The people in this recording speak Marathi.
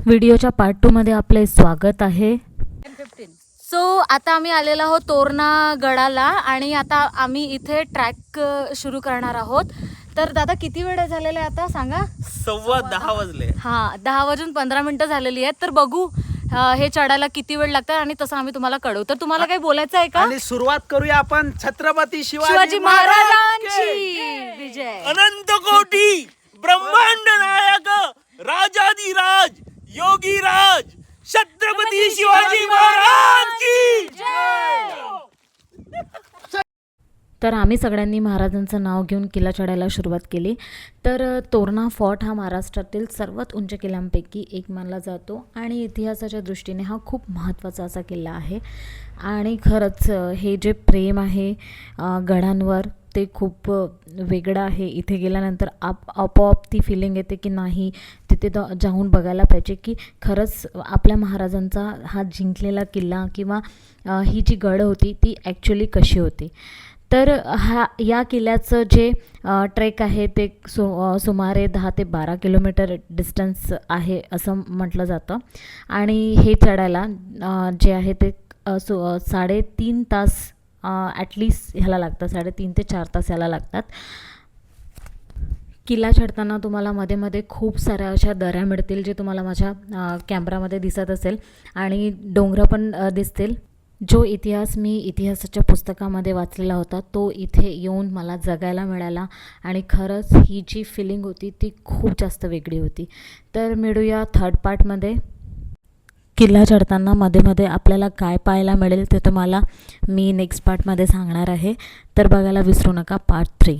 व्हिडिओच्या पार्ट 2 मध्ये आपले स्वागत आहे। सो आता आम्ही आलेलो आहोत तोरणा गडाला आणि आता आम्ही इथे ट्रॅक सुरू करणार आहोत। तर दादा किती वेळ झालेला आहे आता सांगा? 10:15 वाजले। हां 10 वाजून 15 मिनिटं झालेली आहेत। तर बघू हे चढायला किती वेळ लागतं आणि तसं आम्ही तुम्हाला कळवू। तर तुम्हाला काही बोलायचं आहे का? आणि सुरुवात करूया आपण छत्रपती शिवाजी महाराजांची विजय। अनंत कोटी ब्रह्मांड नायक राजाधिराज योगीराज छत्रपती शिवाजी महाराज की जय। तर आम्ही सगळ्यांनी महाराजांचं नाव घेऊन किल्ला चढायला सुरुवात केली। तर तोरणा फोर्ट हा महाराष्ट्रातील सर्वात उंच किल्ल्यांपैकी एक मानला जातो आणि इतिहासाच्या दृष्टीने हा खूप महत्त्वाचा असा किल्ला आहे। आणि खरंच हे जे प्रेम आहे गडांवर ते खूप वेगळं आहे। इथे गेल्यानंतर आपोआप ती फिलिंग येते की नाही तिथे जाऊन बघायला पाहिजे की खरंच आपल्या महाराजांचा हा जिंकलेला किल्ला किंवा ही जी गड होती ती ॲक्च्युली कशी होती। तर या किल्ल्याचं जे ट्रेक आहे ते सुमारे 10 ते 12 किलोमीटर डिस्टन्स आहे असं म्हटलं जातं। आणि हे चढायला जे आहे ते 3.5 तास ॲटलिस्ट ह्याला लागतात, 3.5 ते 4 तास ह्याला लागतात। किल्ला चढताना तुम्हाला मध्ये मध्ये खूप साऱ्या अशा दऱ्या मिळतील जे तुम्हाला माझ्या कॅमेरामध्ये दिसत असेल आणि डोंगरं पण दिसतील। जो इतिहास मी इतिहासाच्या पुस्तकामध्ये वाचलेला होता तो इथे येऊन मला जगायला मिळाला आणि खरंच ही जी फिलिंग होती ती खूप जास्त वेगळी होती। तर मिळूया थर्ड पार्टमध्ये। किल्ला चढताना मध्ये मध्ये आपल्याला काय पाहायला मिळेल ते तुम्हाला मी नेक्स्ट पार्टमध्ये सांगणार आहे। तर बघायला विसरू नका पार्ट 3।